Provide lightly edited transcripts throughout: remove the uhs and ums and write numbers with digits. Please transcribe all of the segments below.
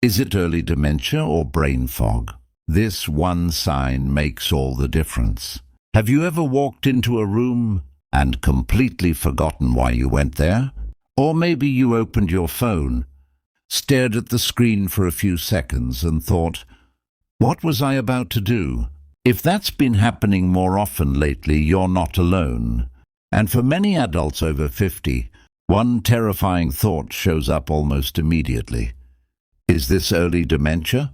Is it early dementia or brain fog? This one sign makes all the difference. Have you ever walked into a room and completely forgotten why you went there? Or maybe you opened your phone, stared at the screen for a few seconds and thought, "What was I about to do?" If that's been happening more often lately, you're not alone. And for many adults over 50, one terrifying thought shows up almost immediately. Is this early dementia?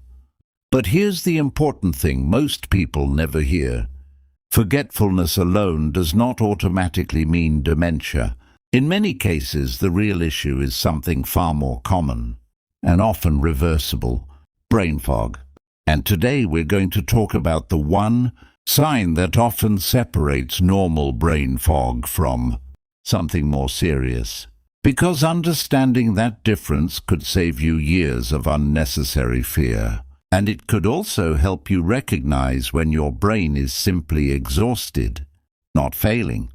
But here's the important thing most people never hear. Forgetfulness alone does not automatically mean dementia. In many cases, the real issue is something far more common and often reversible: brain fog. And today we're going to talk about the one sign that often separates normal brain fog from something more serious. Because understanding that difference could save you years of unnecessary fear. And it could also help you recognize when your brain is simply exhausted, not failing.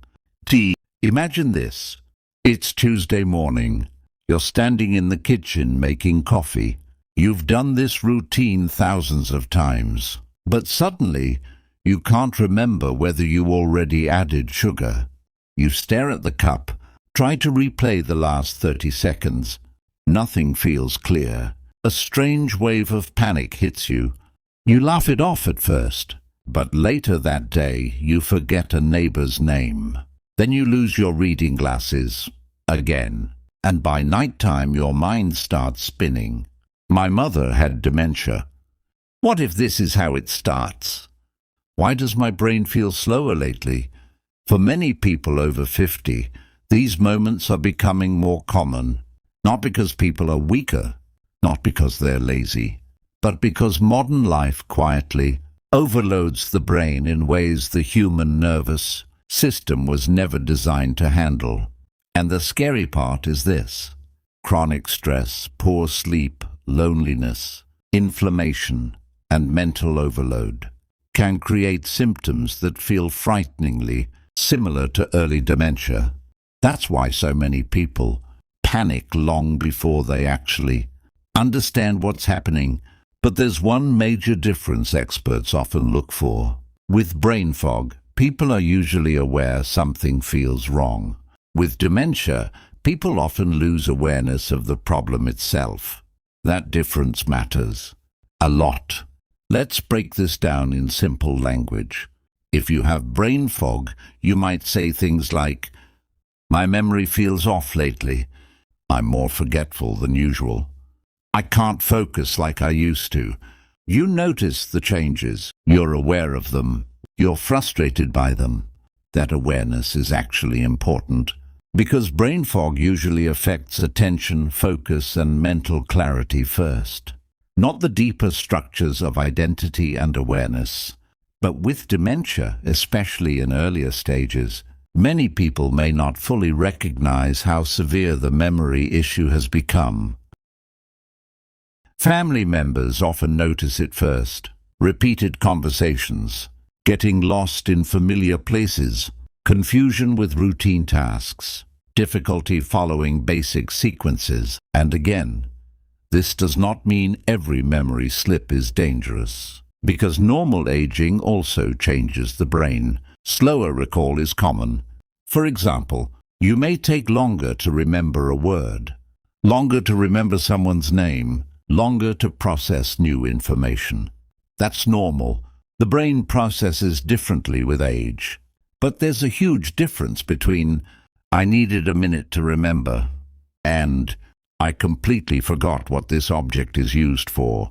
Imagine this. It's Tuesday morning. You're standing in the kitchen making coffee. You've done this routine thousands of times, but suddenly you can't remember whether you already added sugar. You stare at the cup, try to replay the last 30 seconds. Nothing feels clear. A strange wave of panic hits you. You laugh it off at first, but later that day you forget a neighbor's name. Then you lose your reading glasses again, and by nighttime your mind starts spinning. My mother had dementia. What if this is how it starts? Why does my brain feel slower lately? For many people over 50, these moments are becoming more common, not because people are weaker, not because they're lazy, but because modern life quietly overloads the brain in ways the human nervous system was never designed to handle. And the scary part is this: chronic stress, poor sleep, loneliness, inflammation, and mental overload can create symptoms that feel frighteningly similar to early dementia. That's why so many people panic long before they actually understand what's happening. But there's one major difference experts often look for. With brain fog, people are usually aware something feels wrong. With dementia, people often lose awareness of the problem itself. That difference matters a lot. Let's break this down in simple language. If you have brain fog, you might say things like, "My memory feels off lately. I'm more forgetful than usual. I can't focus like I used to." You notice the changes. You're aware of them. You're frustrated by them. That awareness is actually important, because brain fog usually affects attention, focus, and mental clarity first, not the deeper structures of identity and awareness. But with dementia, especially in earlier stages, many people may not fully recognize how severe the memory issue has become. Family members often notice it first. Repeated conversations, getting lost in familiar places, confusion with routine tasks, difficulty following basic sequences. And again, this does not mean every memory slip is dangerous, because normal aging also changes the brain. Slower recall is common. For example, you may take longer to remember a word, longer to remember someone's name, longer to process new information. That's normal. The brain processes differently with age. But there's a huge difference between "I needed a minute to remember" and "I completely forgot what this object is used for."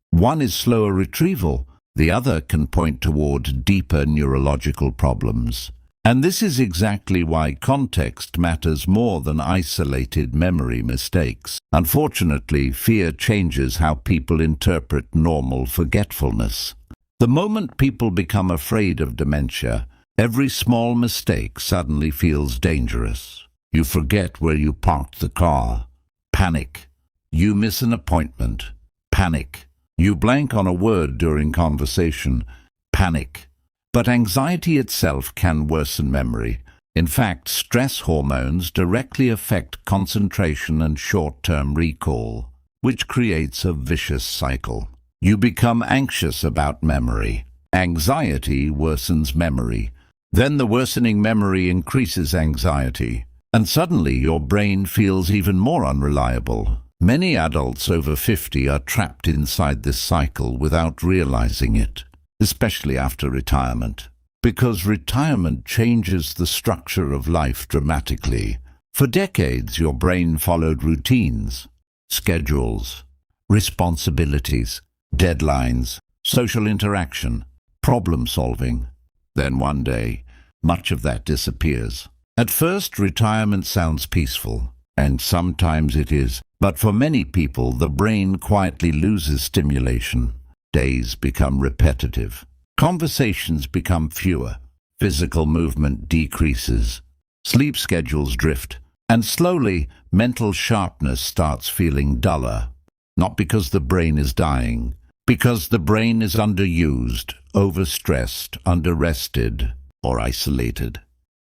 One is slower retrieval. The other can point toward deeper neurological problems. And this is exactly why context matters more than isolated memory mistakes. Unfortunately, fear changes how people interpret normal forgetfulness. The moment people become afraid of dementia, every small mistake suddenly feels dangerous. You forget where you parked the car. Panic. You miss an appointment. Panic. You blank on a word during conversation. Panic. But anxiety itself can worsen memory. In fact, stress hormones directly affect concentration and short-term recall. which creates a vicious cycle. You become anxious about memory. Anxiety worsens memory. Then the worsening memory increases anxiety. And suddenly your brain feels even more unreliable. Many adults over 50 are trapped inside this cycle without realizing it, especially after retirement. Because retirement changes the structure of life dramatically. For decades, your brain followed routines, schedules, responsibilities, deadlines, social interaction, problem solving. Then one day, much of that disappears. At first, retirement sounds peaceful, and sometimes it is. But for many people, the brain quietly loses stimulation. Days become repetitive. Conversations become fewer. Physical movement decreases. Sleep schedules drift. And slowly, mental sharpness starts feeling duller. Not because the brain is dying, because the brain is underused, overstressed, underrested, or isolated.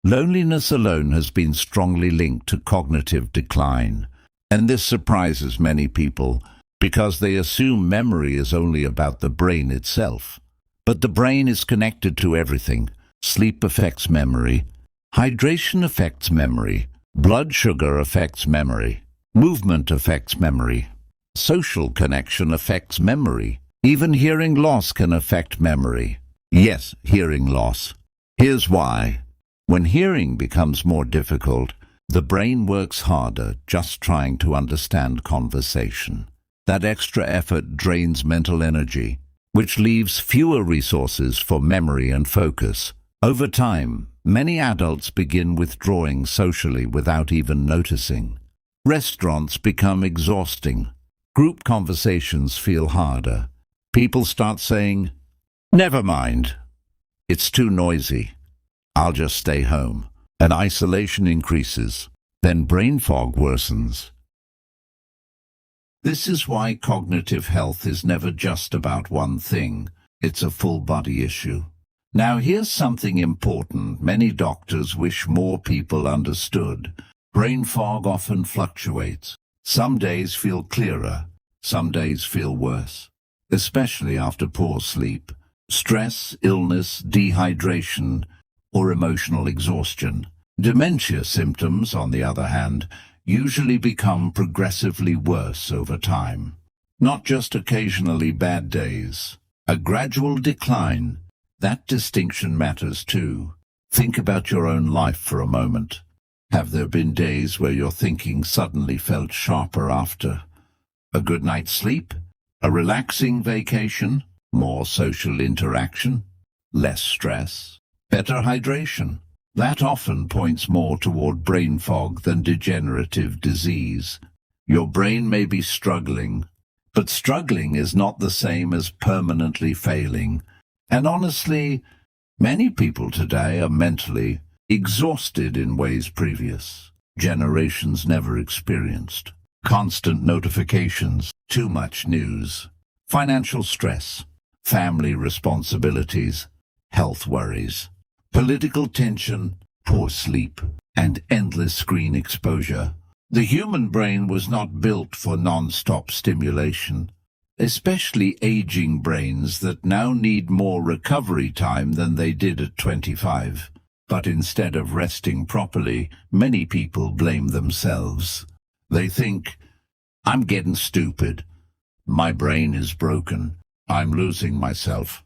Loneliness alone has been strongly linked to cognitive decline. And this surprises many people because they assume memory is only about the brain itself. But the brain is connected to everything. Sleep affects memory. Hydration affects memory. Blood sugar affects memory. Movement affects memory. Social connection affects memory. Even hearing loss can affect memory. Yes, hearing loss. Here's why. When hearing becomes more difficult, the brain works harder just trying to understand conversation. That extra effort drains mental energy, which leaves fewer resources for memory and focus. Over time, many adults begin withdrawing socially without even noticing. Restaurants become exhausting. Group conversations feel harder. People start saying, "Never mind. It's too noisy. I'll just stay home." And isolation increases. Then brain fog worsens. This is why cognitive health is never just about one thing. It's a full-body issue. Now here's something important many doctors wish more people understood. Brain fog often fluctuates. Some days feel clearer, some days feel worse, especially after poor sleep, stress, illness, dehydration, or emotional exhaustion. Dementia symptoms, on the other hand, usually become progressively worse over time. Not just occasionally bad days. A gradual decline. That distinction matters too. Think about your own life for a moment. Have there been days where your thinking suddenly felt sharper after a good night's sleep? A relaxing vacation? More social interaction? Less stress? Better hydration? That often points more toward brain fog than degenerative disease. Your brain may be struggling, but struggling is not the same as permanently failing. And honestly, many people today are mentally exhausted in ways previous generations never experienced. Constant notifications, too much news, financial stress, family responsibilities, health worries, political tension, poor sleep, and endless screen exposure. The human brain was not built for non-stop stimulation, especially aging brains that now need more recovery time than they did at 25. But instead of resting properly, many people blame themselves. They think, "I'm getting stupid. My brain is broken. I'm losing myself."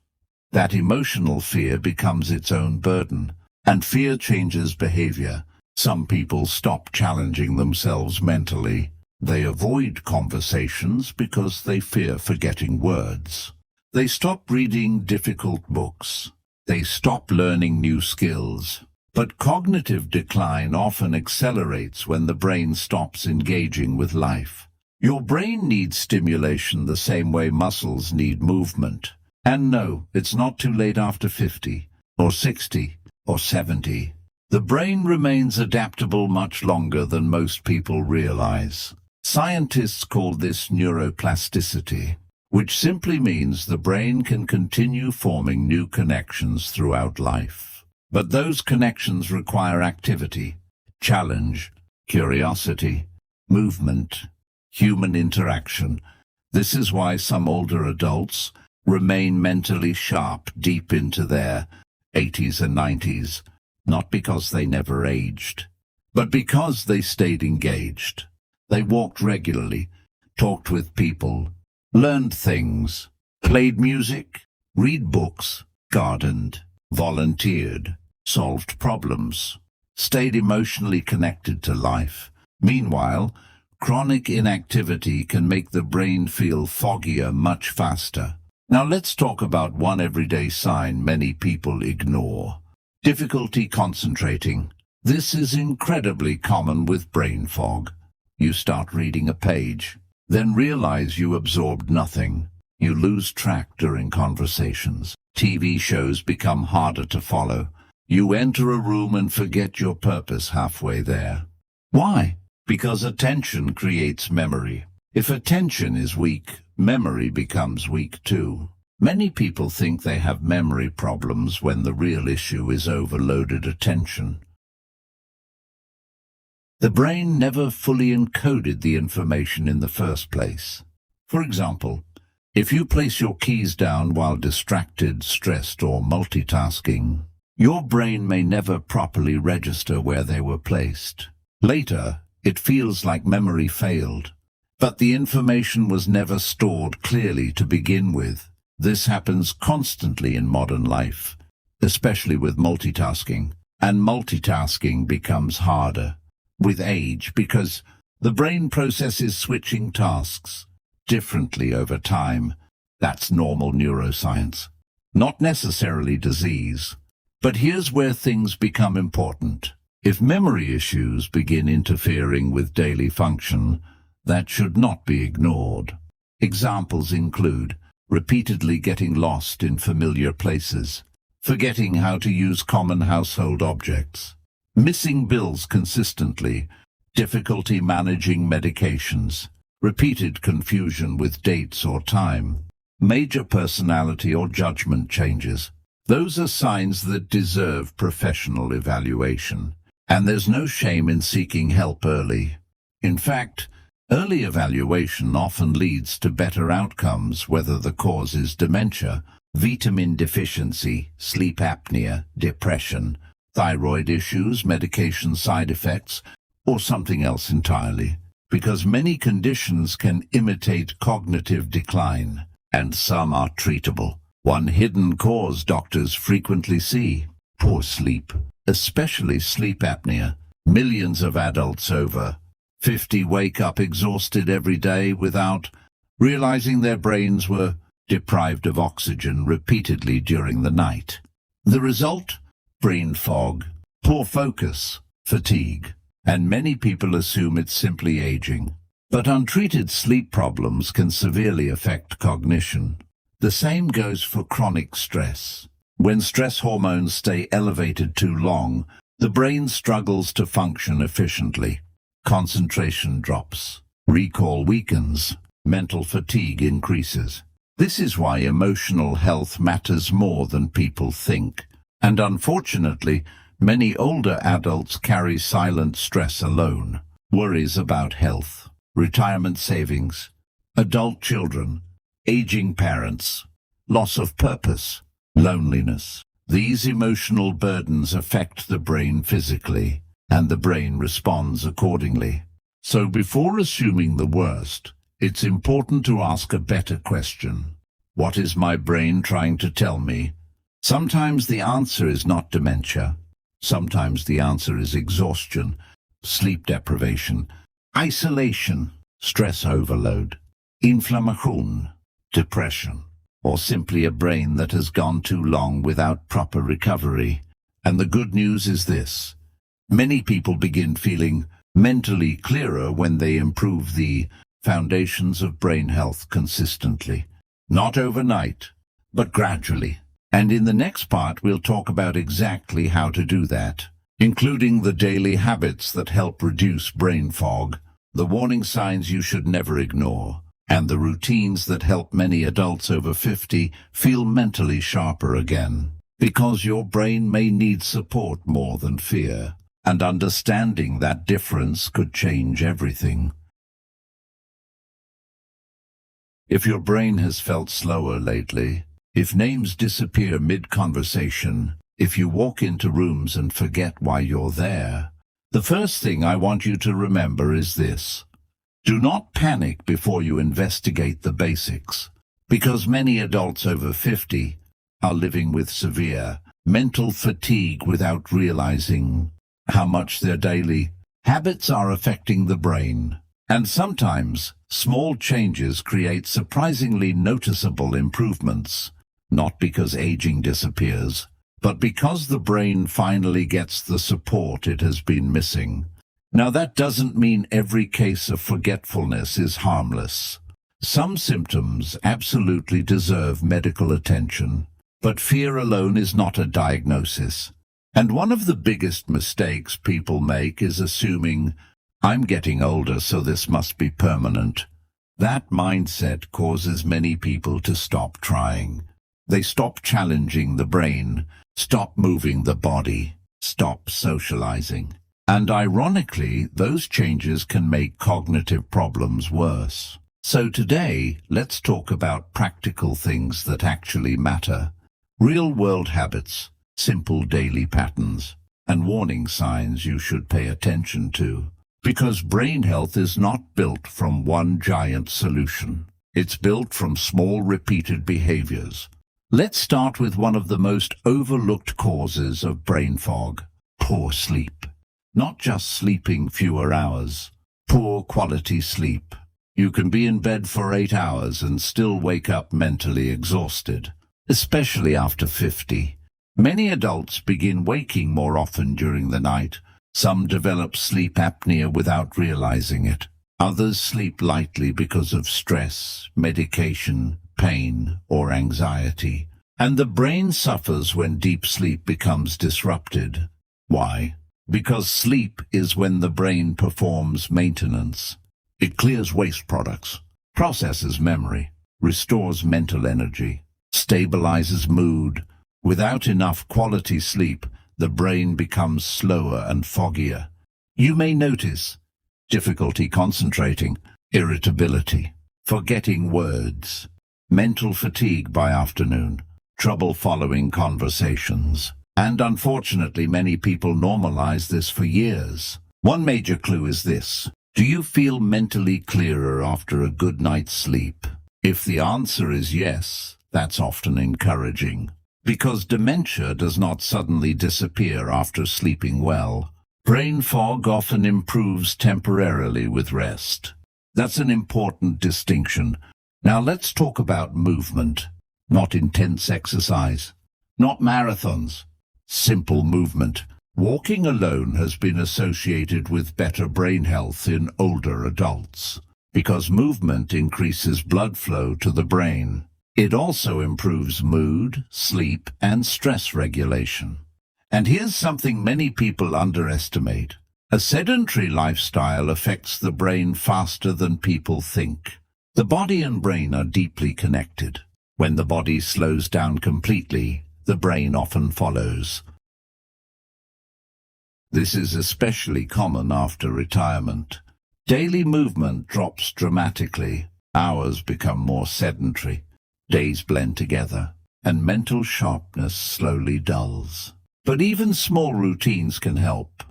That emotional fear becomes its own burden, and fear changes behavior. Some people stop challenging themselves mentally. They avoid conversations because they fear forgetting words. They stop reading difficult books. They stop learning new skills. But cognitive decline often accelerates when the brain stops engaging with life. Your brain needs stimulation the same way muscles need movement. And no, it's not too late after 50, or 60, or 70. The brain remains adaptable much longer than most people realize. Scientists call this neuroplasticity, which simply means the brain can continue forming new connections throughout life. But those connections require activity, challenge, curiosity, movement, human interaction. This is why some older adults remain mentally sharp deep into their 80s and 90s, not because they never aged, but because they stayed engaged. They walked regularly, talked with people, learned things, played music, read books, gardened, volunteered, solved problems, stayed emotionally connected to life. Meanwhile, chronic inactivity can make the brain feel foggier much faster. Now let's talk about one everyday sign many people ignore: difficulty concentrating. This is incredibly common with brain fog. You start reading a page, then realize you absorbed nothing. You lose track during conversations. TV shows become harder to follow. You enter a room and forget your purpose halfway there. Why? Because attention creates memory. If attention is weak, memory becomes weak too. Many people think they have memory problems when the real issue is overloaded attention. The brain never fully encoded the information in the first place. For example, if you place your keys down while distracted, stressed, or multitasking, your brain may never properly register where they were placed. Later, it feels like memory failed, but the information was never stored clearly to begin with. This happens constantly in modern life, especially with multitasking, and multitasking becomes harder with age because the brain processes switching tasks differently over time. That's normal neuroscience, not necessarily disease. But here's where things become important. If memory issues begin interfering with daily function, that should not be ignored. Examples include repeatedly getting lost in familiar places, forgetting how to use common household objects, missing bills consistently, difficulty managing medications, repeated confusion with dates or time, major personality or judgment changes. Those are signs that deserve professional evaluation. And there's no shame in seeking help early. In fact, early evaluation often leads to better outcomes, whether the cause is dementia, vitamin deficiency, sleep apnea, depression, thyroid issues, medication side effects, or something else entirely. Because many conditions can imitate cognitive decline, and some are treatable. One hidden cause doctors frequently see: poor sleep, especially sleep apnea. Millions of adults over 50 wake up exhausted every day without realizing their brains were deprived of oxygen repeatedly during the night. The result? Brain fog, poor focus, fatigue, and many people assume it's simply aging. But untreated sleep problems can severely affect cognition. The same goes for chronic stress. When stress hormones stay elevated too long, the brain struggles to function efficiently. Concentration drops, recall weakens, mental fatigue increases. This is why emotional health matters more than people think. And unfortunately, many older adults carry silent stress alone. Worries about health, retirement savings, adult children, aging parents, loss of purpose, loneliness. These emotional burdens affect the brain physically, and the brain responds accordingly. So before assuming the worst, it's important to ask a better question. What is my brain trying to tell me? Sometimes the answer is not dementia. Sometimes the answer is exhaustion, sleep deprivation, isolation, stress overload, inflammation, depression, or simply a brain that has gone too long without proper recovery. And the good news is this: many people begin feeling mentally clearer when they improve the foundations of brain health consistently. Not overnight, but gradually. And in the next part, we'll talk about exactly how to do that, including the daily habits that help reduce brain fog, the warning signs you should never ignore, and the routines that help many adults over 50 feel mentally sharper again. Because your brain may need support more than fear, and understanding that difference could change everything. If your brain has felt slower lately, if names disappear mid-conversation, if you walk into rooms and forget why you're there, the first thing I want you to remember is this. Do not panic before you investigate the basics, because many adults over 50 are living with severe mental fatigue without realizing how much their daily habits are affecting the brain. And sometimes, small changes create surprisingly noticeable improvements, not because aging disappears, but because the brain finally gets the support it has been missing. Now that doesn't mean every case of forgetfulness is harmless. Some symptoms absolutely deserve medical attention, but fear alone is not a diagnosis. And one of the biggest mistakes people make is assuming, I'm getting older, so this must be permanent. That mindset causes many people to stop trying. They stop challenging the brain, stop moving the body, stop socializing. And ironically, those changes can make cognitive problems worse. So today, let's talk about practical things that actually matter. Real-world habits, simple daily patterns, and warning signs you should pay attention to. Because brain health is not built from one giant solution. It's built from small repeated behaviors. Let's start with one of the most overlooked causes of brain fog: poor sleep. Not just sleeping fewer hours, poor quality sleep. You can be in bed for 8 hours and still wake up mentally exhausted, especially after 50. Many adults begin waking more often during the night. Some develop sleep apnea without realizing it. Others sleep lightly because of stress, medication, pain, or anxiety. And the brain suffers when deep sleep becomes disrupted. Why? Because sleep is when the brain performs maintenance. It clears waste products, processes memory, restores mental energy, stabilizes mood. Without enough quality sleep, the brain becomes slower and foggier. You may notice difficulty concentrating, irritability, forgetting words, mental fatigue by afternoon, trouble following conversations. And unfortunately, many people normalize this for years. One major clue is this. Do you feel mentally clearer after a good night's sleep? If the answer is yes, that's often encouraging. Because dementia does not suddenly disappear after sleeping well. Brain fog often improves temporarily with rest. That's an important distinction. Now let's talk about movement. Not intense exercise, not marathons. Simple movement. Walking alone has been associated with better brain health in older adults, because movement increases blood flow to the brain. It also improves mood, sleep, and stress regulation. And here's something many people underestimate. A sedentary lifestyle affects the brain faster than people think. The body and brain are deeply connected. When the body slows down completely, the brain often follows. This is especially common after retirement. Daily movement drops dramatically, hours become more sedentary, days blend together, and mental sharpness slowly dulls. But even small routines can help.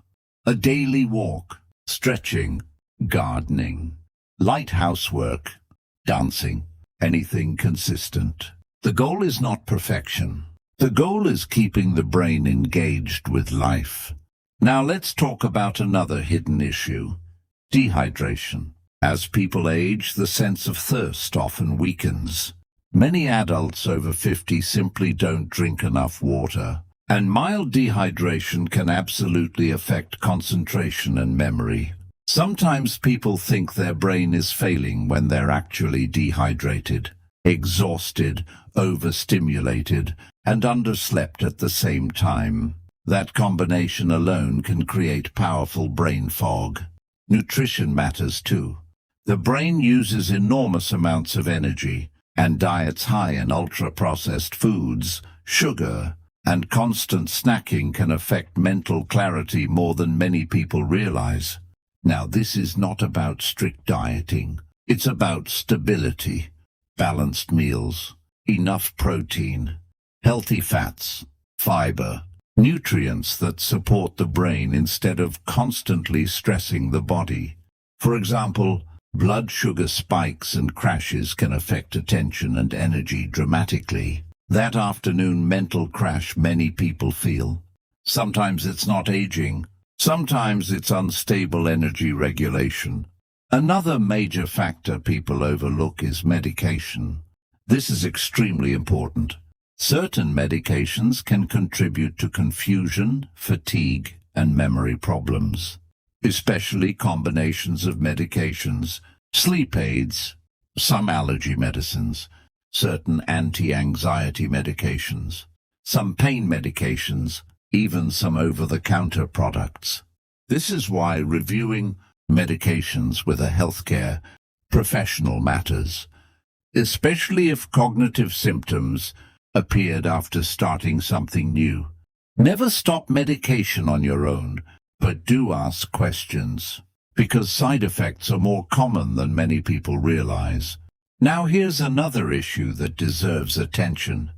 A daily walk, stretching, gardening, light housework, dancing, anything consistent. The goal is not perfection. The goal is keeping the brain engaged with life. Now let's talk about another hidden issue: dehydration. As people age, the sense of thirst often weakens. Many adults over 50 simply don't drink enough water, and mild dehydration can absolutely affect concentration and memory. Sometimes people think their brain is failing when they're actually dehydrated, exhausted, overstimulated, and underslept at the same time. That combination alone can create powerful brain fog. Nutrition matters too. The brain uses enormous amounts of energy, and diets high in ultra-processed foods, sugar, and constant snacking can affect mental clarity more than many people realize. Now, this is not about strict dieting. It's about stability. balanced meals, enough protein, healthy fats, fiber, nutrients that support the brain instead of constantly stressing the body. For example, blood sugar spikes and crashes can affect attention and energy dramatically. That afternoon mental crash many people feel. Sometimes it's not aging, sometimes it's unstable energy regulation. Another major factor people overlook is medication. This is extremely important. Certain medications can contribute to confusion, fatigue, and memory problems, especially combinations of medications, sleep aids, some allergy medicines, certain anti-anxiety medications, some pain medications, even some over-the-counter products. This is why reviewing medications with a healthcare professional matters, especially if cognitive symptoms appeared after starting something new. Never stop medication on your own, but do ask questions, because side effects are more common than many people realize. Now here's another issue that deserves attention: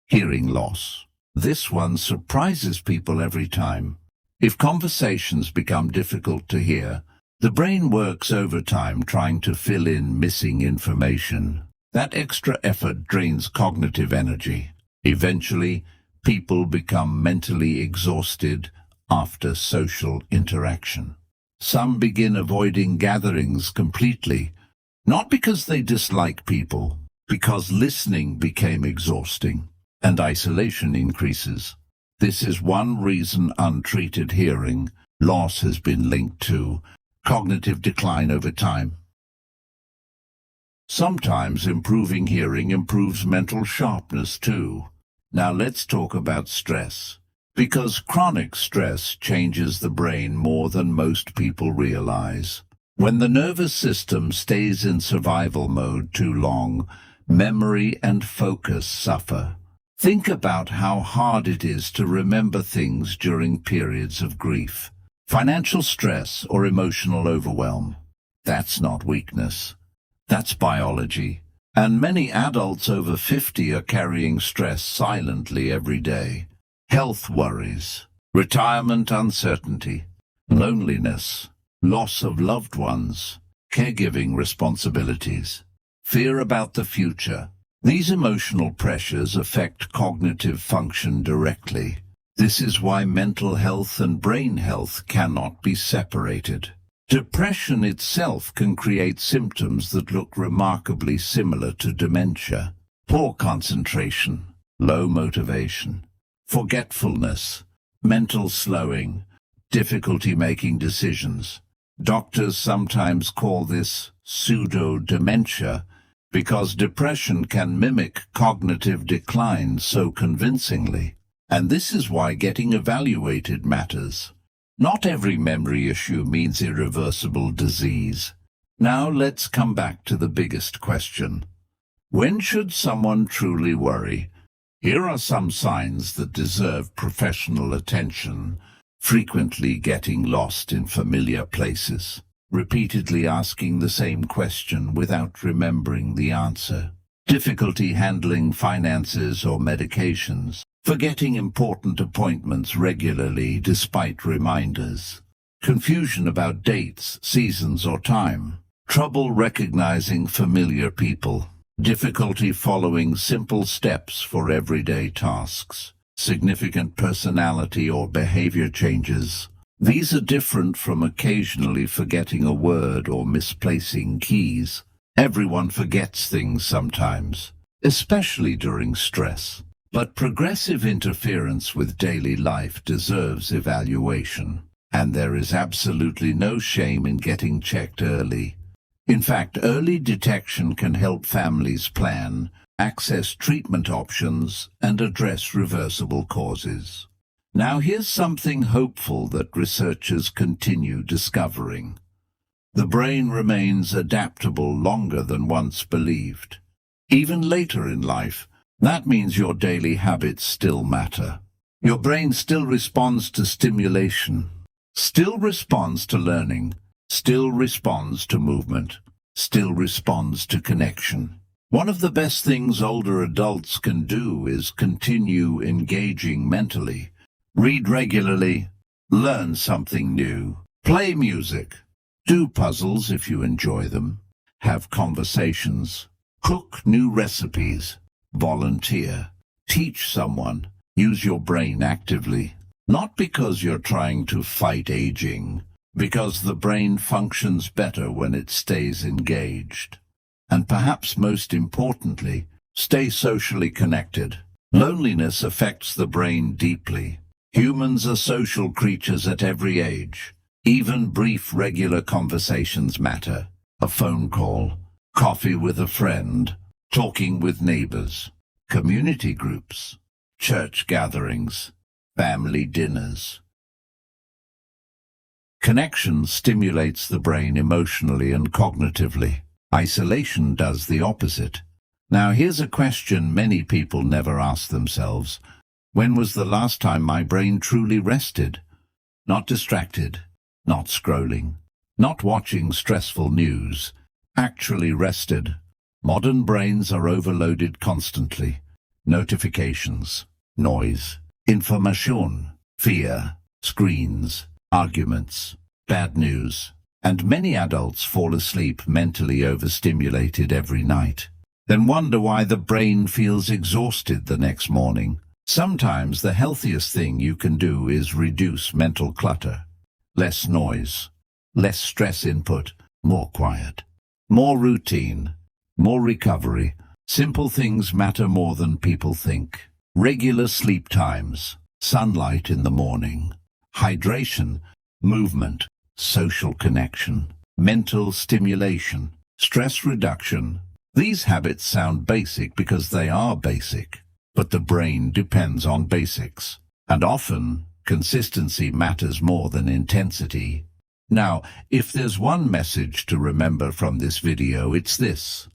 hearing loss. This one surprises people every time. If conversations become difficult to hear, the brain works overtime trying to fill in missing information. That extra effort drains cognitive energy. Eventually, people become mentally exhausted after social interaction. Some begin avoiding gatherings completely, not because they dislike people, because listening became exhausting and isolation increases. This is one reason untreated hearing loss has been linked to cognitive decline over time. Sometimes improving hearing improves mental sharpness too. Now let's talk about stress, because chronic stress changes the brain more than most people realize. When the nervous system stays in survival mode too long, memory and focus suffer. Think about how hard it is to remember things during periods of grief, financial stress, or emotional overwhelm. That's not weakness. That's biology. And many adults over 50 are carrying stress silently every day. Health worries, retirement uncertainty, loneliness, loss of loved ones, caregiving responsibilities, fear about the future. These emotional pressures affect cognitive function directly. This is why mental health and brain health cannot be separated. Depression itself can create symptoms that look remarkably similar to dementia: poor concentration, low motivation, forgetfulness, mental slowing, difficulty making decisions. Doctors sometimes call this pseudo-dementia because depression can mimic cognitive decline so convincingly. And this is why getting evaluated matters. Not every memory issue means irreversible disease. Now let's come back to the biggest question. When should someone truly worry? Here are some signs that deserve professional attention: frequently getting lost in familiar places, repeatedly asking the same question without remembering the answer, difficulty handling finances or medications, forgetting important appointments regularly despite reminders, confusion about dates, seasons, or time, trouble recognizing familiar people, difficulty following simple steps for everyday tasks, significant personality or behavior changes. These are different from occasionally forgetting a word or misplacing keys. Everyone forgets things sometimes, especially during stress. But progressive interference with daily life deserves evaluation, and there is absolutely no shame in getting checked early. In fact, early detection can help families plan, access treatment options, and address reversible causes. Now here's something hopeful that researchers continue discovering. The brain remains adaptable longer than once believed. Even later in life, that means your daily habits still matter. Your brain still responds to stimulation, still responds to learning, still responds to movement, still responds to connection. One of the best things older adults can do is continue engaging mentally. Read regularly, learn something new, play music, do puzzles if you enjoy them, have conversations, cook new recipes, volunteer, teach someone, use your brain actively. Not because you're trying to fight aging, because the brain functions better when it stays engaged. And perhaps most importantly, stay socially connected. Loneliness affects the brain deeply. Humans are social creatures at every age. Even brief, regular conversations matter. A phone call, coffee with a friend, talking with neighbors, community groups, church gatherings, family dinners. Connection stimulates the brain emotionally and cognitively. Isolation does the opposite. Now here's a question many people never ask themselves. When was the last time my brain truly rested? Not distracted, not scrolling, not watching stressful news. Actually rested. Modern brains are overloaded constantly. Notifications, noise, information, fear, screens, arguments, bad news, and many adults fall asleep mentally overstimulated every night. Then wonder why the brain feels exhausted the next morning. Sometimes the healthiest thing you can do is reduce mental clutter. Less noise, less stress input, more quiet, more routine, more recovery. Simple things matter more than people think. Regular sleep times, sunlight in the morning, hydration, movement, social connection, mental stimulation, stress reduction. These habits sound basic because they are basic, but the brain depends on basics, and often consistency matters more than intensity. Now, if there's one message to remember from this video, it's this.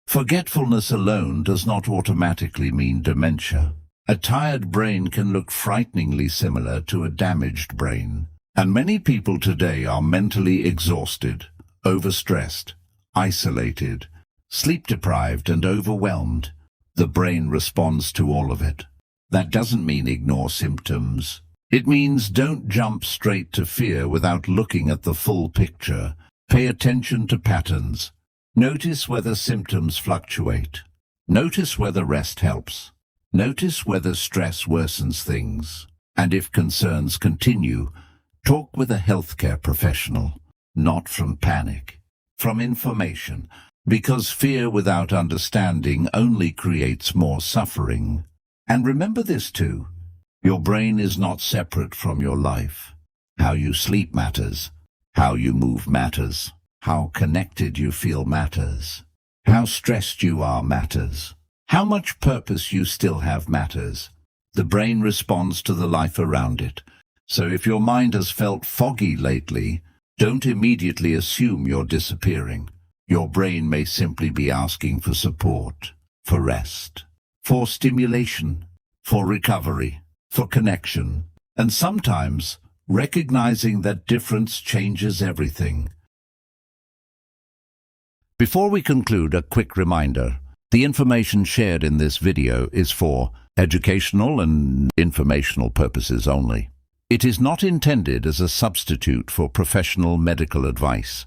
Forgetfulness alone does not automatically mean dementia. A tired brain can look frighteningly similar to a damaged brain. And many people today are mentally exhausted, overstressed, isolated, sleep-deprived and overwhelmed. The brain responds to all of it. That doesn't mean ignore symptoms. It means don't jump straight to fear without looking at the full picture. Pay attention to patterns. Notice whether symptoms fluctuate. Notice whether rest helps. Notice whether stress worsens things. And if concerns continue, talk with a healthcare professional, not from panic, from information, because fear without understanding only creates more suffering. And remember this too, your brain is not separate from your life. How you sleep matters, how you move matters, how connected you feel matters, how stressed you are matters, how much purpose you still have matters. The brain responds to the life around it. So if your mind has felt foggy lately, don't immediately assume you're disappearing. Your brain may simply be asking for support, for rest, for stimulation, for recovery, for connection, and sometimes recognizing that difference changes everything. Before we conclude, a quick reminder. The information shared in this video is for educational and informational purposes only. It is not intended as a substitute for professional medical advice,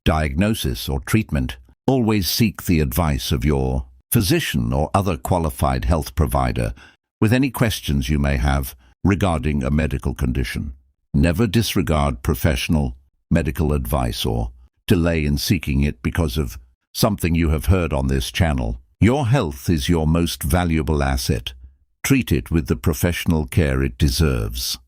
diagnosis, or treatment. Always seek the advice of your physician or other qualified health provider with any questions you may have regarding a medical condition. Never disregard professional medical advice or delay in seeking it because of something you have heard on this channel. Your health is your most valuable asset. Treat it with the professional care it deserves.